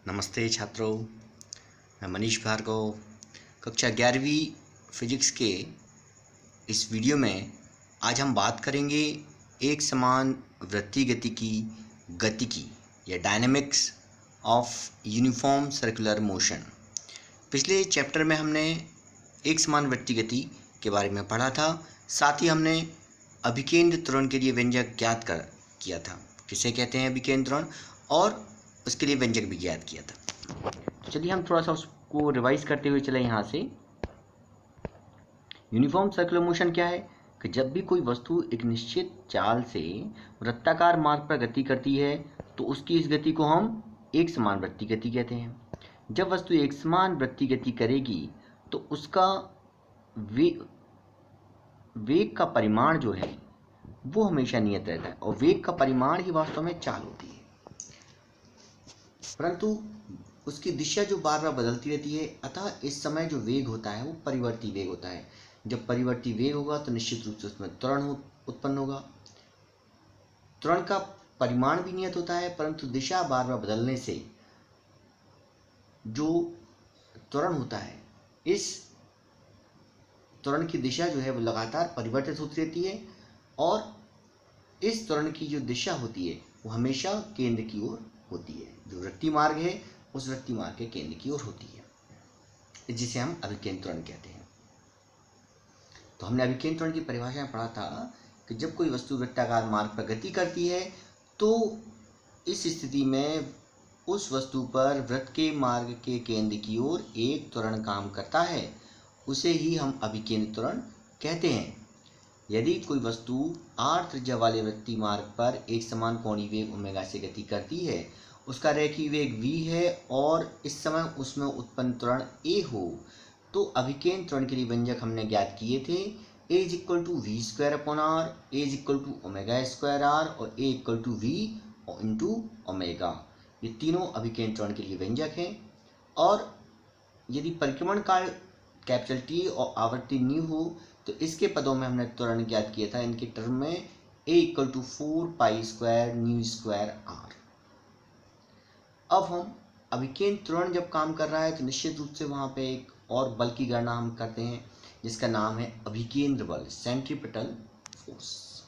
नमस्ते छात्रों, मैं मनीष भार्गव। कक्षा 11वीं फिजिक्स के इस वीडियो में आज हम बात करेंगे एक समान वृत्तीय गति की या dynamics of uniform circular motion. पिछले चैप्टर में हमने एक समान वृत्तीय गति के बारे में पढ़ा था। साथ ही हमने अभिकेंद्र त्वरण के लिए व्यंजक ज्ञात किया था, किसे कहते हैं अभिकेंद्र त्वरण, और उसके लिए व्यंजक भी ज्ञात किया था। तो चलिए हम थोड़ा सा उसको रिवाइज करते हुए चले यहाँ से। यूनिफॉर्म सर्कुलर मोशन क्या है कि जब भी कोई वस्तु एक निश्चित चाल से वृत्ताकार मार्ग पर गति करती है तो उसकी इस गति को हम एक समान वृत्तीय गति कहते हैं। जब वस्तु एक समान वृत्तीय गति करेगी तो उसका वेग का परिमाण जो है वो हमेशा नियत रहता है, और वेग का परिमाण ही वास्तव में चाल होती है, परंतु उसकी दिशा जो बार बार बदलती रहती है। अतः इस समय जो वेग होता है वो परिवर्ती वेग होता है। जब परिवर्ती वेग होगा तो निश्चित रूप से उसमें त्वरण उत्पन्न होगा। त्वरण का परिमाण भी नियत होता है, परंतु दिशा बार बार बदलने से जो त्वरण होता है, इस त्वरण की दिशा जो है वो लगातार परिवर्तित होती रहती है, और इस त्वरण की जो दिशा होती है वो हमेशा केंद्र की ओर होती है। जो वृत्तीय मार्ग है उस वृत्तीय मार्ग के केंद्र की ओर होती है, जिसे हम अभिकेंद्र त्वरण कहते हैं। तो हमने अभिकेंद्र त्वरण की परिभाषा में पढ़ा था कि जब कोई वस्तु वृत्ताकार मार्ग पर गति करती है तो इस स्थिति में उस वस्तु पर वृत्त के मार्ग के केंद्र की ओर एक त्वरण काम करता है, उसे ही हम अभिकेंद्र त्वरण कहते हैं। यदि कोई वस्तु r त्रिज्या वाले वृत्तीय मार्ग पर एक समान कोणीय वेग ओमेगा से गति करती है, उसका रेखीय वेग v है और इस समय उसमें उत्पन्न त्वरण a हो, तो अभिकेंद्र त्वरण के लिए व्यंजक हमने ज्ञात किए थे। a = v² r, a = ω² r और a = v × ω। ये तीनों अभिकेंद्र त्वरण के लिए व्यंजक हैं। और यदि परिक्रमण काल T और आवृत्ति न्यू हो तो इसके पदों में हमने त्वरण ज्ञात किया था, इनके टर्म में a = 4π² ν² r। अब हम अभिकेंद्र त्वरण जब काम कर रहा है तो निश्चित रूप से वहाँ पे एक और बल की गणना हम करते हैं, जिसका नाम है अभिकेंद्र बल, सेंट्रीपिटल फोर्स।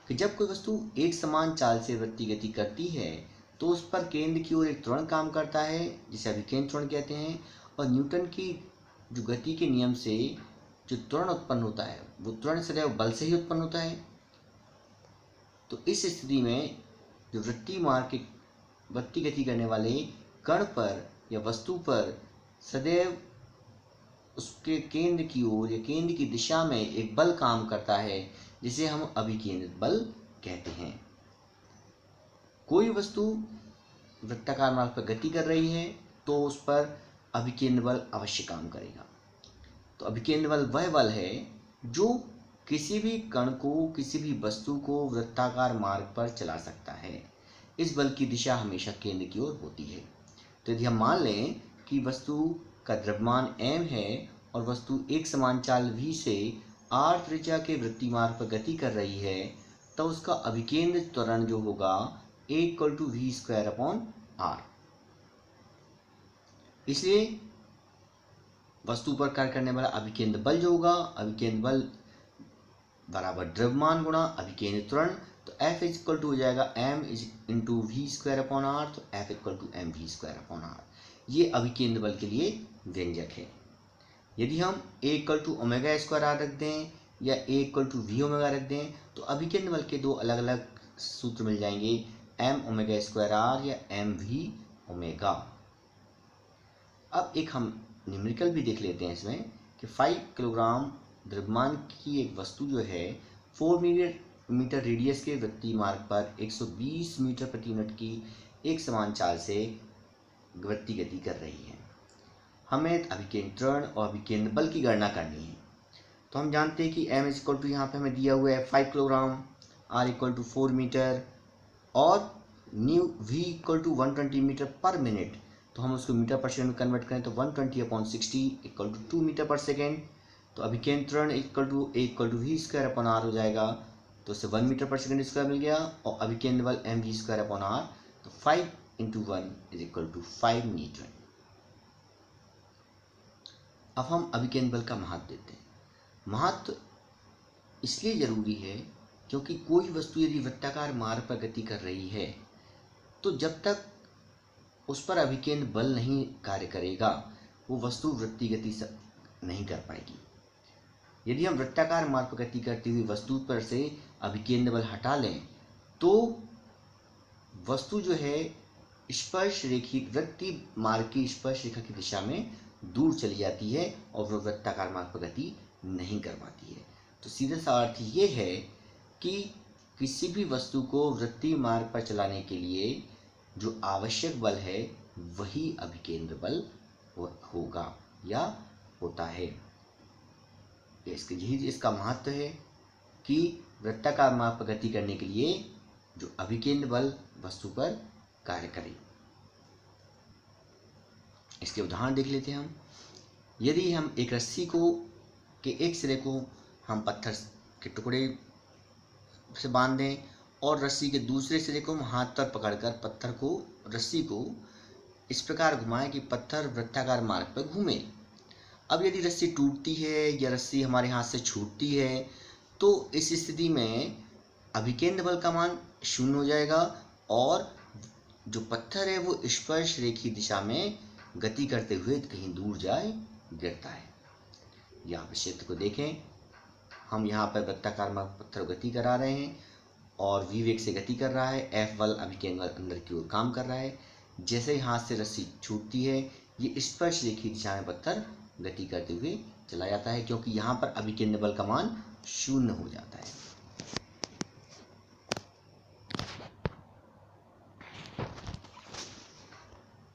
कि जब कोई वस्तु एक समान चाल से वृत्तीय गति करती है तो उस पर केंद्र की ओर एक त्वरण काम करता है, जिसे अभिकेंद्र त्वरण कहते हैं। और न्यूटन की जो गति के नियम से जो त्वरण उत्पन्न होता है वो त्वरण सदैव बल से ही उत्पन्न होता है। तो इस स्थिति में जो वृत्तीय मार्ग के वृत्तीय गति करने वाले कण पर या वस्तु पर सदैव उसके केंद्र की ओर या केंद्र की दिशा में एक बल काम करता है, जिसे हम अभिकेंद्रित बल कहते हैं। कोई वस्तु वृत्ताकार मार्ग पर गति कर रही है तो उस पर अभिकेंद्र बल अवश्य काम करेगा। तो अभिकेंद्र बल वह बल है जो किसी भी कण को, किसी भी वस्तु को वृत्ताकार मार्ग पर चला सकता है। इस बल की दिशा हमेशा केंद्र की ओर होती है। तो यदि हम मान लें कि वस्तु का द्रव्यमान m है और वस्तु एक समान चाल v से r त्रिज्या के वृत्तीय मार्ग पर गति कर रही है, तो उसका अभिकेंद्र त्वरण जो होगा a = v² r। इसलिए वस्तु पर कार्य करने वाला अभिकेंद्र बल जो होगा, अभिकेंद्र बल बराबर द्रव्यमान गुणा अभिकेंद्र त्वरण। तो F हो जाएगा m × v² r, तो F = mv² r। ये अभिकेंद्र बल के लिए व्यंजक है। यदि हम a = ω² r रख दें या a = v ω रख दें तो अभिकेंद्र बल के दो अलग अलग सूत्र मिल जाएंगे, m ω² r या mv ω। अब एक हम न्यूमेरिकल भी देख लेते हैं इसमें कि 5 किलोग्राम द्रव्यमान की एक वस्तु जो है 4 मीटर रेडियस के वृत्तीय मार्ग पर 120 मीटर प्रति मिनट की एक समान चाल से वृत्तीय गति कर रही है। हमें अभिकेंद्र त्वरण और अभिकेंद्र बल की गणना करनी है। तो हम जानते हैं कि m = यहाँ पे हमें दिया हुआ है 5 किलोग्राम, r = 4 मीटर और v = 120 मीटर पर मिनट। तो हम उसको मीटर पर सेकंड में कन्वर्ट करें तो 120/60 = 2 मीटर पर सेकेंड। तो अभिकेंद्र त्वरण a = v² r हो जाएगा, तो उससे 1 मीटर पर सेकेंड स्क्वायर मिल गया। और अभिकेंद्र बल mv² r, तो 5 into 1 is equal to 5 newton. अब हम अभिकेंद्र बल का महत्व देते हैं। महत्व इसलिए जरूरी है क्योंकि कोई वस्तु यदि वृत्ताकार मार्ग पर गति कर रही है तो जब तक उस पर अभिकेंद्र बल नहीं कार्य करेगा वो वस्तु वृत्तीय गति नहीं कर पाएगी। यदि हम वृत्ताकार मार्ग पर गति करती हुई वस्तु पर से अभिकेंद्र बल हटा लें तो वस्तु जो है स्पर्श रेखी वृत्तीय मार्ग की स्पर्श रेखा की दिशा में दूर चली जाती है और वह वृत्ताकार मार्ग पर गति नहीं कर पाती है। तो सीधा सा अर्थ ये है कि किसी भी वस्तु को वृत्तीय मार्ग पर चलाने के लिए जो आवश्यक बल है वही अभिकेंद्र बल होगा या होता है। यही इसका महत्व है कि वृत्ताकार मार्ग पर गति करने के लिए जो अभिकेंद्र बल वस्तु पर कार्य करे। इसके उदाहरण देख लेते हैं हम। यदि हम एक रस्सी को के एक सिरे को हम पत्थर के टुकड़े से बांध दें और रस्सी के दूसरे सिरे को हम हाथ पर पकड़कर पत्थर को रस्सी को इस प्रकार घुमाएं कि पत्थर वृत्ताकार मार्ग पर घूमे। अब यदि रस्सी टूटती है या रस्सी हमारे हाथ से छूटती है तो इस स्थिति में अभिकेंद्र बल का मान 0 हो जाएगा और जो पत्थर है वो स्पर्श रेखी दिशा में गति करते हुए कहीं दूर जाए गिरता है। यहाँ पे क्षेत्र को देखें, हम यहाँ पर वृत्ताकार मार्ग पत्थर गति करा रहे हैं और v वेग से गति कर रहा है। F बल अभिकेंद्र बल अंदर की ओर काम कर रहा है। जैसे ही हाथ से रस्सी छूटती है ये स्पर्श रेखी दिशा में पत्थर गति करते हुए चला जाता है क्योंकि यहाँ पर अभिकेंद्र बल का मान 0 हो जाता है।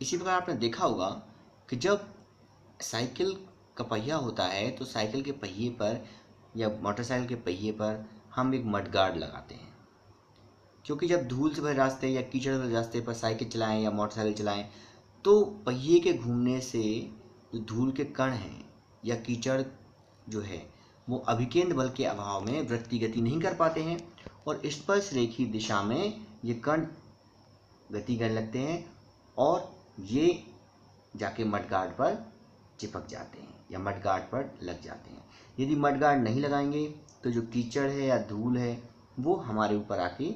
इसी प्रकार आपने देखा होगा कि जब साइकिल का पहिया होता है तो साइकिल के पहिए पर या मोटरसाइकिल के पहिए पर हम एक मडगार्ड लगाते हैं क्योंकि जब धूल से भरे रास्ते या कीचड़ भरे रास्ते पर साइकिल चलाएं या मोटरसाइकिल चलाएं तो पहिए के घूमने से जो धूल के कण हैं या कीचड़ जो है वो अभिकेंद्र बल के अभाव में वृत्तीय गति नहीं कर पाते हैं और स्पर्श रेखी दिशा में ये कण गति करने लगते हैं और ये जाके मडगार्ड पर चिपक जाते हैं या मडगार्ड पर लग जाते हैं। यदि मडगार्ड नहीं लगाएंगे तो जो कीचड़ है या धूल है वो हमारे ऊपर आके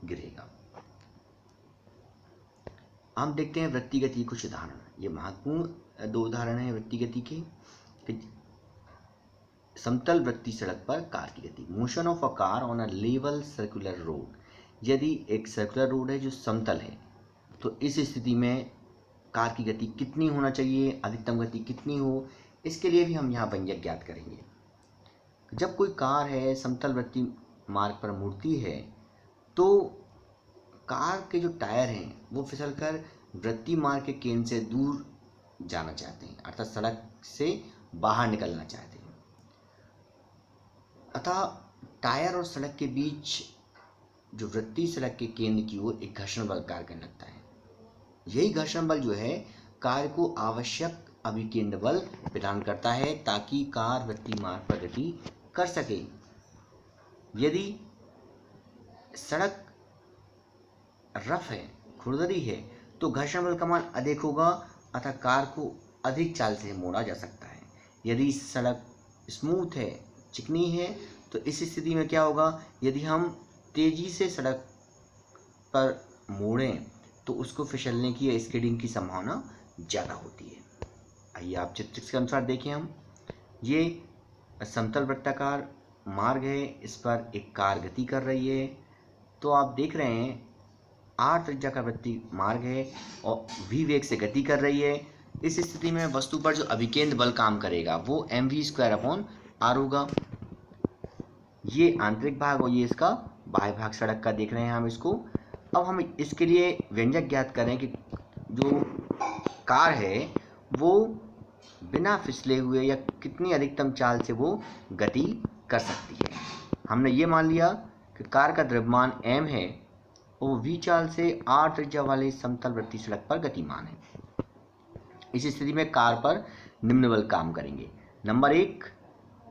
गिरेगा। हम देखते हैं वृत्तीय गति कुछ उदाहरण। ये महत्वपूर्ण 2 उदाहरण हैं वृत्तीय गति के। समतल वृत्तीय सड़क पर कार की गति। Motion of a car on a level circular road. यदि एक सर्कुलर रोड है जो समतल है तो इस स्थिति में कार की गति कितनी होना चाहिए, अधिकतम गति कितनी हो, इसके लिए भी हम यहाँ व्यंजक ज्ञात करेंगे। जब कोई कार है समतल वृत्तीय मार्ग पर मुड़ती है तो कार के जो टायर हैं वो फिसलकर वृत्तीय मार्ग के केंद्र से दूर जाना चाहते हैं अर्थात सड़क से बाहर निकलना चाहते हैं। अतः टायर और सड़क के बीच जो वृत्तीय सड़क के केंद्र की ओर एक घर्षण बल कार्य करने लगता है। यही घर्षण बल जो है कार को आवश्यक अभिकेंद्र बल प्रदान करता है ताकि कार वृत्तीय मार्ग पर गति कर सके। यदि सड़क रफ है, खुरदरी है तो घर्षण बल का मान अधिक होगा अतः कार को अधिक चाल से मोड़ा जा सकता है। यदि सड़क स्मूथ है, चिकनी है तो इस स्थिति में क्या होगा, यदि हम तेजी से सड़क पर मोड़ें तो उसको फिसलने की या स्किडिंग की संभावना ज़्यादा होती है। आइए आप चित्र के अनुसार देखें। हम ये समतल वृत्ताकार मार्ग है, इस पर एक कार गति कर रही है। तो आप देख रहे हैं 8 त्रिज्या का वृत्तीय मार्ग है और v वेग से गति कर रही है। इस स्थिति में वस्तु पर जो अभिकेंद्र बल काम करेगा वो mv²/r होगा। ये आंतरिक भाग और ये इसका बाह्य भाग सड़क का देख रहे हैं हम इसको। अब हम इसके लिए व्यंजक ज्ञात करें कि जो कार है वो बिना फिसले हुए या कितनी अधिकतम चाल से वो गति कर सकती है। हमने ये मान लिया कि कार का द्रव्यमान m है और v चाल से r त्रिज्या वाले समतल वृत्तीय सड़क पर गतिमान है। इस स्थिति में कार पर निम्न बल काम करेंगे। नंबर 1,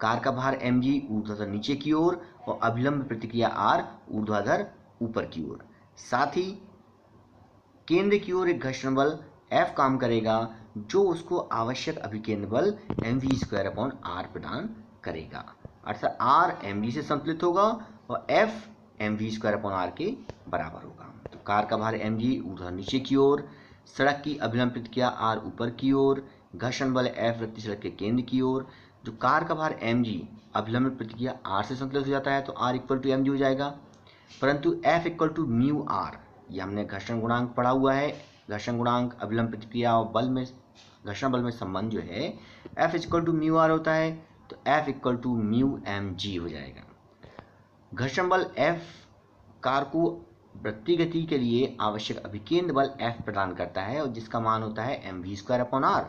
कार का भार mg ऊर्ध्वाधर नीचे की ओर और अभिलंब प्रतिक्रिया r ऊर्ध्वाधर ऊपर की ओर। साथ ही केंद्र की ओर एक घर्षण बल F काम करेगा जो उसको आवश्यक अभिकेंद्र बल mv²/r प्रदान करेगा। अर्थात R mg से संतुलित होगा और F mv²/r के बराबर होगा। तो कार का भार mg ऊर्ध्वाधर नीचे की ओर, सड़क की अभिलंब प्रतिक्रिया R ऊपर की ओर, घर्षण बल F वृत्तीय सड़क के केंद्र की ओर। जो कार का भार mg अभिलंब प्रतिक्रिया R से संतुलित हो जाता है तो R = mg हो जाएगा, परंतु F = μr, ये हमने घर्षण गुणांक पढ़ा हुआ है। घर्षण गुणांक अभिलंब प्रतिक्रिया और बल में, घर्षण बल में संबंध जो है F = μr होता है, तो F = μmg हो जाएगा। घर्षण बल F कार को वृत्तीय गति के लिए आवश्यक अभिकेंद्र बल F प्रदान करता है और जिसका मान होता है mv²/r।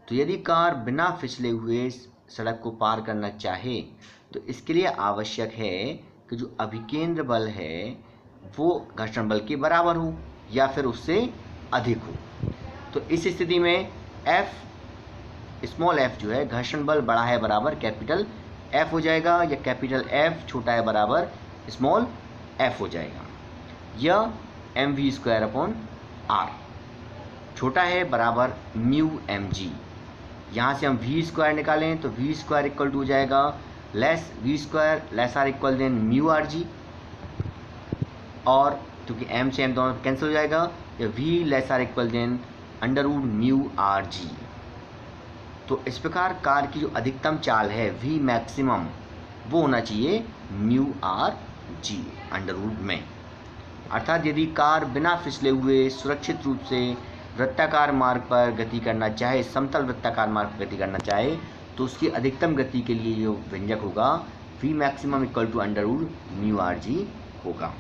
तो यदि कार बिना फिसले हुए सड़क को पार करना चाहे तो इसके लिए आवश्यक है कि जो अभिकेंद्र बल है वो घर्षण बल के बराबर हो या फिर उससे अधिक हो। तो इस स्थिति में स्मॉल f जो है घर्षण बल बड़ा है बराबर कैपिटल F हो जाएगा, या कैपिटल F छोटा है बराबर स्मॉल f हो जाएगा। यह mv²/r छोटा है बराबर μmg। यहाँ से हम v² निकालें तो v² = हो जाएगा v²r μrg, और क्योंकि m से m दोनों कैंसिल हो जाएगा, या v √μrg। तो इस प्रकार कार की जो अधिकतम चाल है v मैक्सिमम वो होना चाहिए μrg √ में। अर्थात यदि कार बिना फिसले हुए सुरक्षित रूप से वृत्ताकार मार्ग पर गति करना चाहे, समतल वृत्ताकार मार्ग पर गति करना चाहे, तो उसकी अधिकतम गति के लिए जो व्यंजक होगा v मैक्सिमम = √μrg होगा।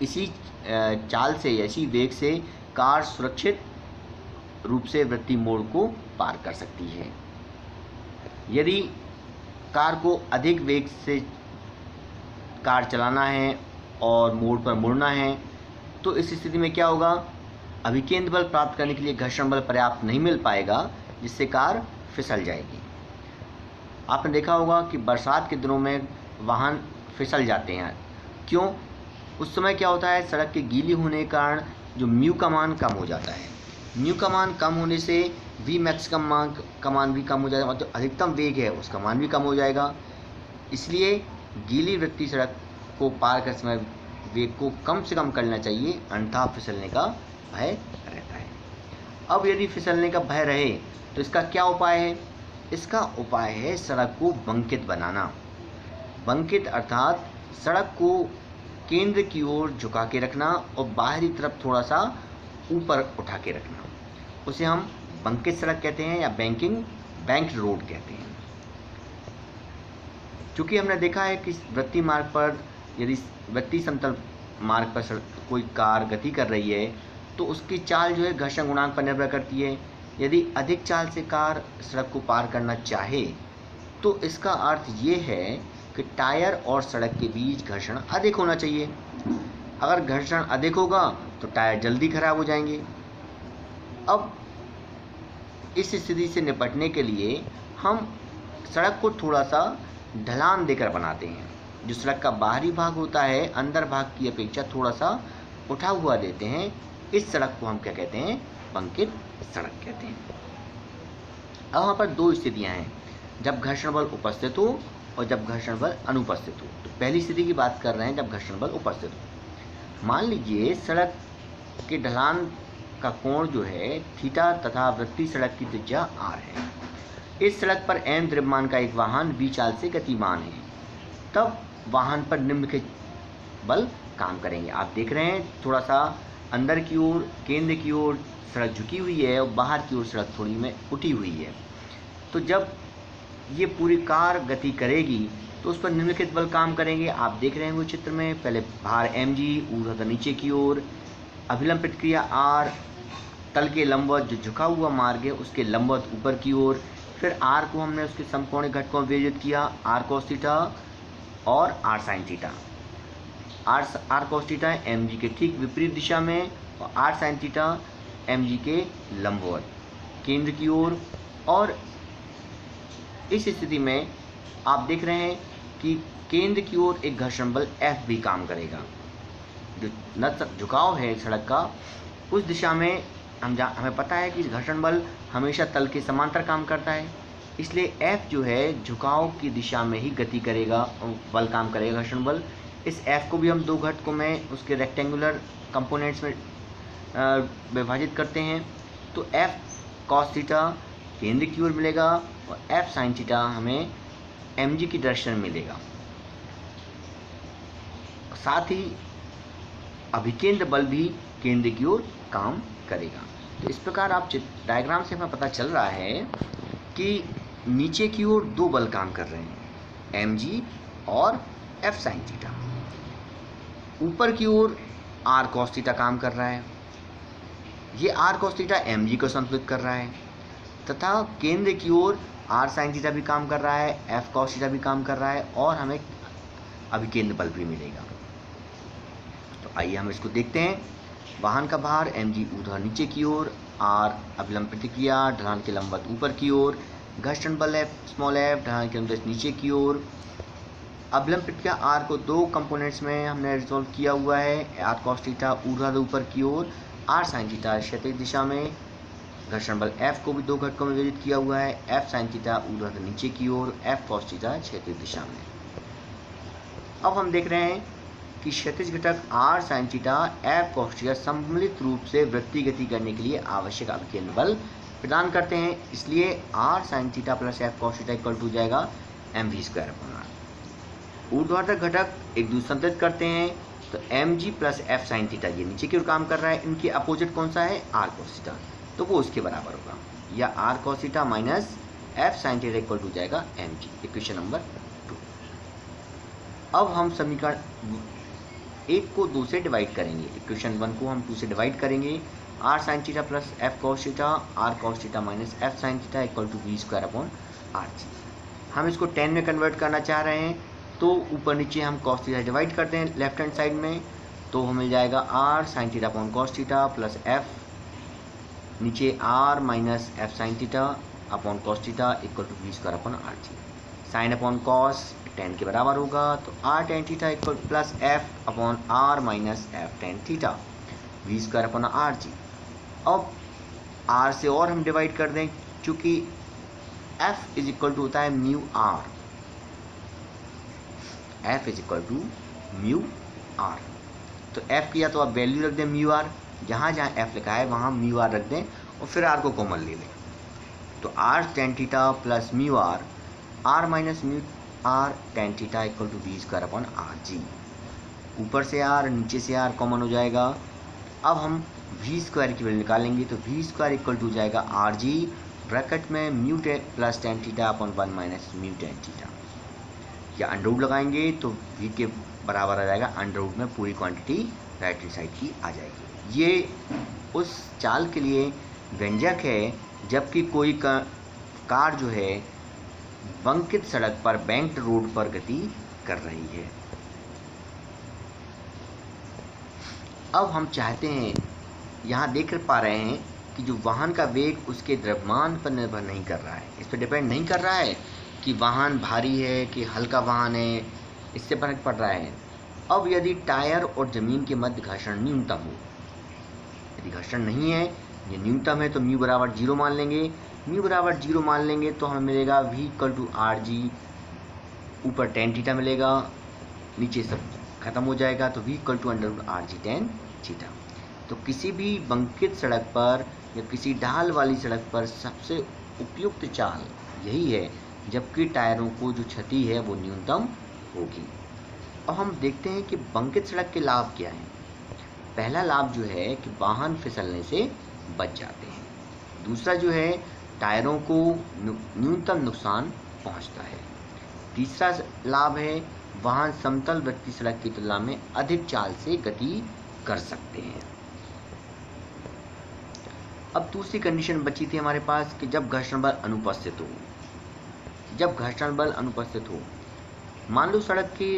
इसी चाल से, इसी वेग से कार सुरक्षित रूप से वृत्तीय मोड़ को पार कर सकती है। यदि कार को अधिक वेग से कार चलाना है और मोड़ पर मुड़ना है तो इस स्थिति में क्या होगा, अभिकेंद्र बल प्राप्त करने के लिए घर्षण बल पर्याप्त नहीं मिल पाएगा, जिससे कार फिसल जाएगी। आपने देखा होगा कि बरसात के दिनों में वाहन फिसल जाते हैं। क्यों? उस समय क्या होता है, सड़क के गीली होने के कारण जो म्यू का मान कम हो जाता है। म्यू का मान कम होने से वी मैक्स का मान भी कम हो जाएगा, मतलब अधिकतम वेग है उसका मान भी कम हो जाएगा। इसलिए गीली वृत्तीय सड़क को पार करते समय वेग को कम से कम करना चाहिए, अन्यथा फिसलने का भय रहता है। अब यदि फिसलने का भय रहे तो इसका क्या उपाय है? इसका उपाय है सड़क को बंकित बनाना। बंकित अर्थात सड़क को केंद्र की ओर झुका के रखना और बाहरी तरफ थोड़ा सा ऊपर उठा के रखना, उसे हम बंकित सड़क कहते हैं या बैंक्ड रोड कहते हैं। क्योंकि हमने देखा है कि वृत्तीय मार्ग पर, यदि वृत्तीय समतल मार्ग पर कोई कार गति कर रही है तो उसकी चाल जो है घर्षण गुणांक पर निर्भर करती है। यदि अधिक चाल से कार सड़क को पार करना चाहे तो इसका अर्थ ये है कि टायर और सड़क के बीच घर्षण अधिक होना चाहिए। अगर घर्षण अधिक होगा तो टायर जल्दी खराब हो जाएंगे। अब इस स्थिति से निपटने के लिए हम सड़क को थोड़ा सा ढलान देकर बनाते हैं। जो सड़क का बाहरी भाग होता है अंदर भाग की अपेक्षा थोड़ा सा उठा हुआ देते हैं। इस सड़क को हम क्या कहते हैं? बंकित सड़क कहते हैं। अब वहाँ पर दो स्थितियाँ हैं, जब घर्षण बल उपस्थित हो और जब घर्षण बल अनुपस्थित हो। तो पहली स्थिति की बात कर रहे हैं जब घर्षण बल उपस्थित हो। मान लीजिए सड़क के ढलान का कोण जो है थीटा तथा वृत्तीय सड़क की त्रिज्या r है। इस सड़क पर m द्रव्यमान का एक वाहन v चाल से गतिमान है, तब वाहन पर निम्नलिखित बल काम करेंगे। आप देख रहे हैं थोड़ा सा अंदर की ओर, केंद्र की ओर सड़क झुकी हुई है और बाहर की ओर सड़क थोड़ी में उठी हुई है। तो जब ये पूरी कार गति करेगी तो उस पर निम्नलिखित बल काम करेंगे। आप देख रहे हैं चित्र में, पहले भार mg ऊर्ध्वाधर नीचे की ओर, अभिलंब प्रतिक्रिया r, तल के लंबवत जो झुका हुआ मार्ग है उसके लंबवत ऊपर की ओर, फिर r को हमने उसके समकोणीय घटकों में विभाजित किया, r cos थीटा और r sin theta. r cos theta mg के ठीक विपरीत दिशा में और r sin थीटा mg के लंबवत केंद्र की ओर। और इस स्थिति में आप देख रहे हैं कि केंद्र की ओर एक घर्षण बल F भी काम करेगा। जो झुकाव है सड़क का उस दिशा में हमें पता है कि घर्षण बल हमेशा तल के समांतर काम करता है, इसलिए F जो है झुकाव की दिशा में ही गति करेगा, बल काम करेगा, घर्षण बल। इस F को भी हम दो घटकों में उसके रेक्टेंगुलर कंपोनेंट्स में विभाजित करते हैं। तो F cos थीटा केंद्र की ओर मिलेगा और F sin थीटा हमें mg की डायरेक्शन मिलेगा। साथ ही अभिकेंद्र बल भी केंद्र की ओर काम करेगा। तो इस प्रकार आप डायग्राम से हमें पता चल रहा है कि नीचे की ओर दो बल काम कर रहे हैं, mg और F sin थीटा। ऊपर की ओर r cos थीटा काम कर रहा है, ये r cos थीटा mg को संतुलित कर रहा है, तथा केंद्र की ओर r sin थीटा भी काम कर रहा है, F cos थीटा भी काम कर रहा है और हमें अभिकेंद्र बल भी मिलेगा। तो आइए हम इसको देखते हैं। वाहन का भार mg ऊर्ध्वाधर नीचे की ओर, r अभिलंब प्रतिक्रिया ढलान के लंबवत ऊपर की ओर, घर्षण बल f ढलान के लंबवत नीचे की ओर। अभिलंब प्रतिक्रिया r को दो कंपोनेंट्स में हमने रिजॉल्व किया हुआ है, r cos थीटा ऊर्ध्वाधर ऊपर की ओर, r sin थीटा क्षैतिज दिशा में। घर्षण बल F को भी दो घटकों में विभाजित किया हुआ है, F sin थीटा ऊर्ध्वाधर नीचे की ओर, F cos थीटा क्षैतिज दिशा में। अब हम देख रहे हैं कि क्षैतिज घटक r sin theta F cos theta सम्मिलित रूप से वृत्तीय गति करने के लिए आवश्यक अभिकेंद्र बल प्रदान करते हैं, इसलिए r sin theta plus F cos theta equal to जाएगा mv²/r। ऊर्ध्वाधर घटक एक दूसरे संतुलित करते हैं, तो mg plus F sin theta ये नीचे की ओर काम कर रहा है, इनके अपोजिट कौन सा है, r cos थीटा, तो वो उसके बराबर होगा, या r cos theta minus F sin theta equal to जाएगा mg, इक्वेशन नंबर 2। अब हम समीकरण 1 को 2 से डिवाइड करेंगे, इक्वेशन 1 को हम 2 से डिवाइड करेंगे। r sin theta plus F cos theta, r cos theta minus F sin theta equal to v²/rg। हम इसको 10 में कन्वर्ट करना चाह रहे हैं, तो ऊपर नीचे हम cos थीटा डिवाइड करते हैं लेफ्ट हैंड साइड में, तो हमें मिल जाएगा r sin theta upon cos theta plus F नीचे r minus F sin theta upon cos theta equal to v²/rg। Sine upon cos 10 के बराबर होगा, तो r tan theta equal plus F upon r minus F tan theta v²/rg। अब r से और हम divide कर दें, चूँकि F इज इक्वल टू होता है mu r, F is equal to mu r, तो F की या तो आप वैल्यू रख दें म्यू r, जहाँ जहाँ F लिखा है वहाँ म्यू r रख दें और फिर r को कॉमन ले लें, तो r tan theta plus mu r minus mu r tan theta equal to v²/rg। ऊपर से r नीचे से r कॉमन हो जाएगा। अब हम v² की वैल्यू निकालेंगे, तो v² इक्वल टू जाएगा rg ब्रैकेट में mu plus tan theta upon 1 minus mu tan theta, या अंडर रूट लगाएंगे तो v के बराबर आ जाएगा अंडर रूट में पूरी क्वांटिटी राइट हैंड साइड की आ जाएगी। ये उस चाल के लिए व्यंजक है जबकि कोई कार जो है बंकित सड़क पर बैंक्ड रोड पर गति कर रही है। अब हम चाहते हैं, यहाँ देख पा रहे हैं कि जो वाहन का वेग उसके द्रव्यमान पर निर्भर नहीं कर रहा है, इस पर डिपेंड नहीं कर रहा है कि वाहन भारी है कि हल्का वाहन है, इससे फर्क पड़ रहा है। अब यदि टायर और ज़मीन के मध्य घर्षण न्यूनतम हो, यदि घर्षण नहीं है, ये न्यूनतम है, तो म्यू बराबर 0 मान लेंगे। म्यू बराबर 0 मान लेंगे तो हमें मिलेगा v इक्वल टू rg, ऊपर tan थीटा मिलेगा, नीचे सब खत्म हो जाएगा, तो v equal to under root rg tan theta. तो किसी भी बंकित सड़क पर या किसी ढाल वाली सड़क पर सबसे उपयुक्त चाल यही है, जबकि टायरों को जो क्षति है वो न्यूनतम होगी। अब हम देखते हैं कि बंकित सड़क के लाभ क्या हैं। पहला लाभ जो है कि वाहन फिसलने से बच जाते हैं। दूसरा जो है टायरों को न्यूनतम नुकसान पहुंचता है। तीसरा लाभ है वाहन समतल वृत्तीय सड़क की तुलना में अधिक चाल से गति कर सकते हैं। अब दूसरी कंडीशन बची थी हमारे पास कि जब घर्षण बल अनुपस्थित हो। जब घर्षण बल अनुपस्थित हो, मान लो सड़क की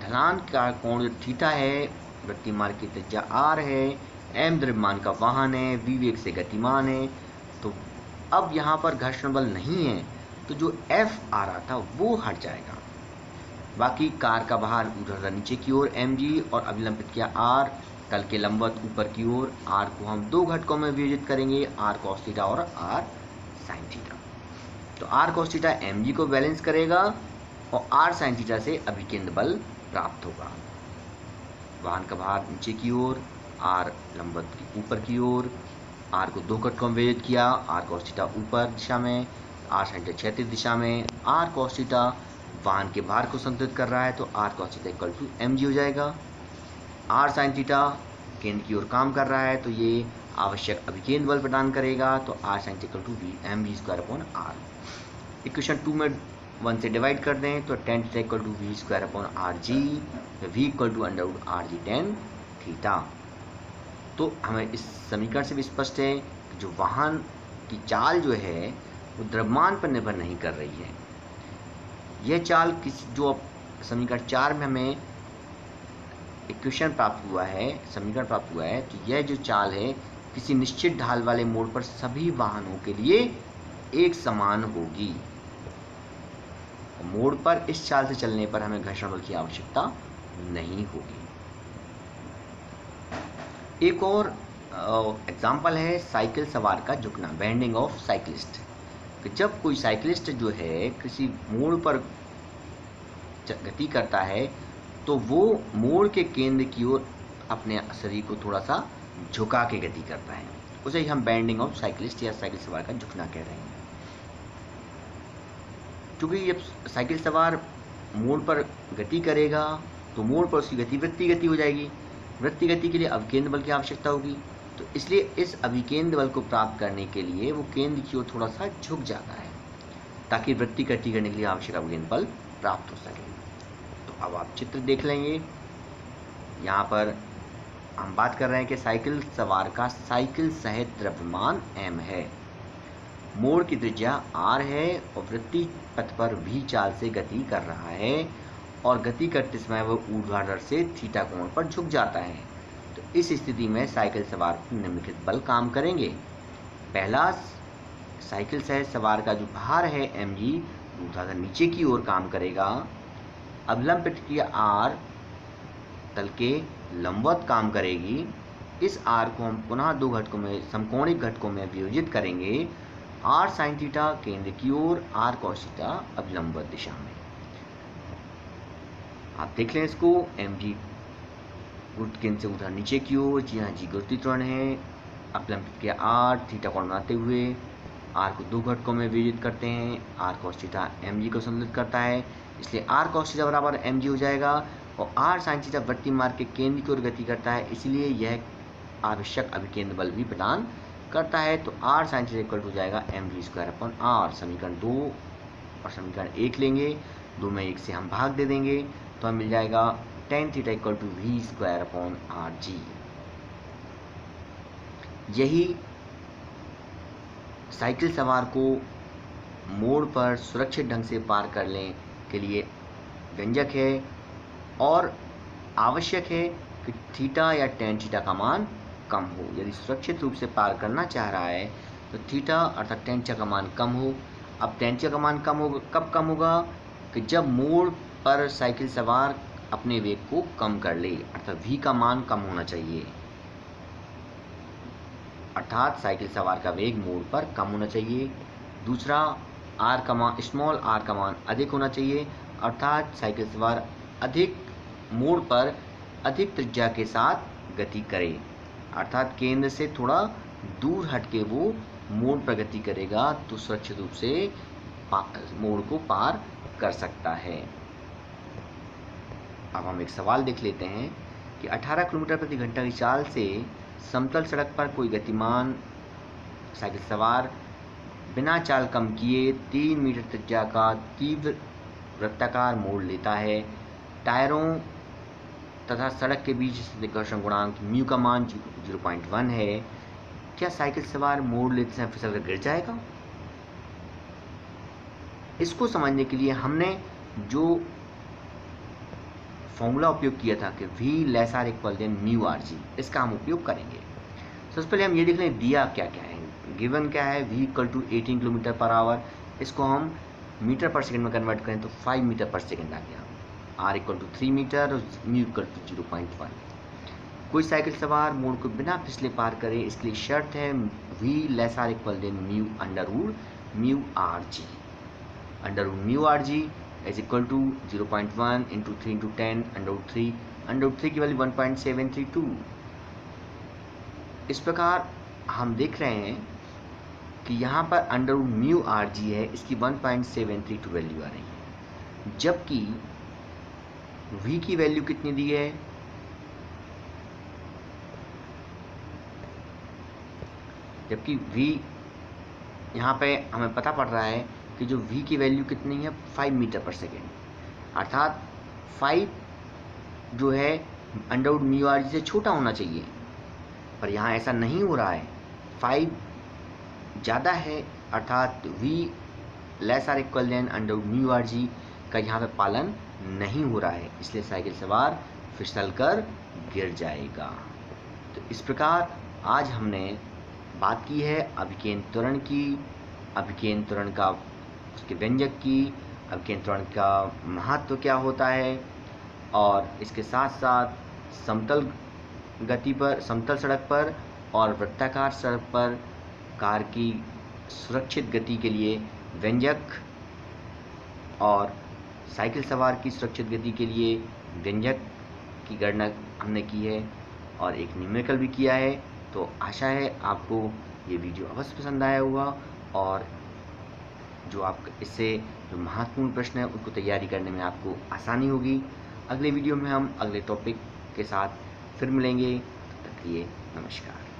ढलान का कोण थीटा है, वृत्तीय मार्ग की त्रिज्या r है, m द्रव्यमान का वाहन है, v वेग से गतिमान है, तो अब यहाँ पर घर्षण बल नहीं है, तो जो F आ रहा था वो हट जाएगा। बाकी कार का भार ऊर्ध्वाधर नीचे की ओर mg और अभिलंबित किया r, तल के लंबवत ऊपर की ओर। r को हम दो घटकों में विभाजित करेंगे, r cos थीटा और r sin थीटा। तो r cos थीटा mg को बैलेंस करेगा और r sin थीटा से अभिकेंद्र बल प्राप्त होगा। वाहन का भार नीचे की ओर, r लंबवत की ऊपर की ओर। r को दो घटकों में विभाजित किया, r cos थीटा ऊपर दिशा में, r sin थीटा क्षैतिज दिशा में। r cos थीटा वाहन के भार को संतुलित कर रहा है, तो r cos theta equal to mg हो जाएगा। r sin थीटा केंद्र की ओर काम कर रहा है, तो ये आवश्यक अभिकेंद्र बल प्रदान करेगा, तो r sin theta equal to mv square upon r। Equation 2 में 1 से डिवाइड कर दें तो tan theta equal to v square upon rg, v equal to under root rg tan theta. तो हमें इस समीकरण से भी स्पष्ट है कि जो वाहन की चाल जो है वो द्रव्यमान पर निर्भर नहीं कर रही है। यह चाल जो समीकरण 4 में हमें इक्वेशन प्राप्त हुआ है, समीकरण प्राप्त हुआ है, तो यह जो चाल है किसी निश्चित ढाल वाले मोड़ पर सभी वाहनों के लिए एक समान होगी। मोड़ पर इस चाल से चलने पर हमें घर्षण बल की आवश्यकता नहीं होगी। एक और एग्जाम्पल है साइकिल सवार का झुकना, बेंडिंग ऑफ साइकिलिस्ट। कि जब कोई साइकिलिस्ट जो है किसी मोड़ पर गति करता है तो वो मोड़ के केंद्र की ओर अपने शरीर को थोड़ा सा झुका के गति करता है, उसे ही हम बेंडिंग ऑफ साइकिलिस्ट या साइकिल सवार का झुकना कह रहे हैं। क्योंकि जब साइकिल सवार मोड़ पर गति करेगा तो मोड़ पर उसकी गति वृत्तीय गति हो जाएगी। वृत्तीय गति के लिए अभिकेंद्र बल की आवश्यकता होगी, तो इसलिए इस अभिकेंद्र बल को प्राप्त करने के लिए वो केंद्र की ओर थोड़ा सा झुक जाता है ताकि वृत्तीय गति करने के लिए आवश्यक अभिकेंद्र बल प्राप्त हो सके। तो अब आप चित्र देख लेंगे, यहाँ पर हम बात कर रहे हैं कि साइकिल सवार का साइकिल सहित द्रव्यमान m है, मोड़ की त्रिज्या r है और वृत्तीय पथ पर v चाल से गति कर रहा है और गति करते समय वह ऊर्ध्वाधर से थीटा कोण पर झुक जाता है। तो इस स्थिति में साइकिल सवार पर निम्नलिखित बल काम करेंगे। पहला, साइकिल सहित सवार का जो भार है mg ऊर्ध्वाधर नीचे की ओर काम करेगा। अवलंब प्रतिक्रिया r तल के लंबवत काम करेगी। इस r को हम पुनः दो घटकों में समकोणिक घटकों में विभाजित करेंगे, r sin थीटा केंद्र की ओर, r cos थीटा अभिलंबवत दिशा में। आप देख लें इसको, mg गुरुत्व केंद्र से उधर नीचे की ओर, जी हाँ जी गुरुत्वीय त्वरण है। अवलंब प्रतिक्रिया r थीटा कोण बनाते हुए r को दो घटकों में विभाजित करते हैं, r cos थीटा mg को संतुलित करता है, इसलिए r cos थीटा बराबर mg हो जाएगा। और r sin थीटा वृत्तीय मार्ग के केंद्र की ओर गति करता है, इसलिए यह आवश्यक अभिकेंद्र बल भी प्रदान करता है। तो r sin थीटा इक्वल हो जाएगा mg स्क्वायर अपॉन r। समीकरण 2 और समीकरण 1 लेंगे, 2 में 1 से हम भाग दे देंगे तो हमें मिल जाएगा tan theta equal to v square upon rg। यही साइकिल सवार को मोड़ पर सुरक्षित ढंग से पार करने के लिए व्यंजक है और आवश्यक है कि थीटा या tan थीटा का मान कम हो। यदि सुरक्षित रूप से पार करना चाह रहा है तो थीटा अर्थात tan थीटा का मान कम हो। अब tan थीटा का मान कम होगा, कब कम होगा? कि जब मोड़ पर साइकिल सवार अपने वेग को कम कर ले, अर्थात v का मान कम होना चाहिए, अर्थात साइकिल सवार का वेग मोड़ पर कम होना चाहिए। दूसरा, r का मान स्मॉल r का मान अधिक होना चाहिए, अर्थात साइकिल सवार अधिक मोड़ पर अधिक त्रिज्या के साथ गति करे, अर्थात केंद्र से थोड़ा दूर हटके वो मोड़ पर गति करेगा तो सुरक्षित रूप से मोड़ को पार कर सकता है। अब हम एक सवाल देख लेते हैं कि 18 किलोमीटर प्रति घंटा की चाल से समतल सड़क पर कोई गतिमान साइकिल सवार बिना चाल कम किए 3 मीटर त्रिज्या का तीव्र वृत्ताकार मोड़ लेता है। टायरों तथा सड़क के बीच स्थित घर्षण गुणांक म्यू का मान 0.1 है। क्या साइकिल सवार मोड़ लेते समय फिसल कर गिर जाएगा? इसको समझने के लिए हमने जो फॉर्मूला उपयोग किया था कि v less or equal than mu r g, इसका हम उपयोग करेंगे। सबसे पहले हम ये देख लें दिया क्या क्या है। गिवन क्या है? v equal to 18 kilometre per hour. इसको हम मीटर पर सेकंड में कन्वर्ट करें तो 5 मीटर पर सेकंड आ गया। r इक्वल टू 3 मीटर और म्यू इक्वल टू 0.1। कोई साइकिल सवार मोड़ को बिना फिसले पार करे, इसके लिए शर्त है v less or equal than mu under root mu r g. Under root mu r g is equal to 0.1 into 3 into 10 under root 3 की वैल्यू 1.732। इस प्रकार हम देख रहे हैं कि यहाँ पर under root mu r g है, इसकी 1.732 वैल्यू आ रही है, जबकि v की वैल्यू कितनी दी है, जबकि v यहाँ पे हमें पता पड़ रहा है कि जो v की वैल्यू कितनी है 5 मीटर पर सेकेंड, अर्थात 5 जो है under root mu r g से छोटा होना चाहिए, पर यहाँ ऐसा नहीं हो रहा है, 5 ज़्यादा है, अर्थात v less or equal than under root mu r g का यहाँ पे पालन नहीं हो रहा है, इसलिए साइकिल सवार फिसल कर गिर जाएगा। तो इस प्रकार आज हमने बात की है अभिकेंद्र त्वरण की, अभिकेंद्र त्वरण का उसके व्यंजक की, अभिकेंद्र त्वरण का महत्व क्या होता है, और इसके साथ साथ समतल गति पर, समतल सड़क पर और वृत्ताकार सड़क पर कार की सुरक्षित गति के लिए व्यंजक, और साइकिल सवार की सुरक्षित गति के लिए व्यंजक की गणना हमने की है और एक न्यूमेरिकल भी किया है। तो आशा है आपको ये वीडियो अवश्य पसंद आया होगा और जो आप इससे जो महत्वपूर्ण प्रश्न है उनको तैयारी करने में आपको आसानी होगी। अगले वीडियो में हम अगले टॉपिक के साथ फिर मिलेंगे, तब तक के लिए नमस्कार।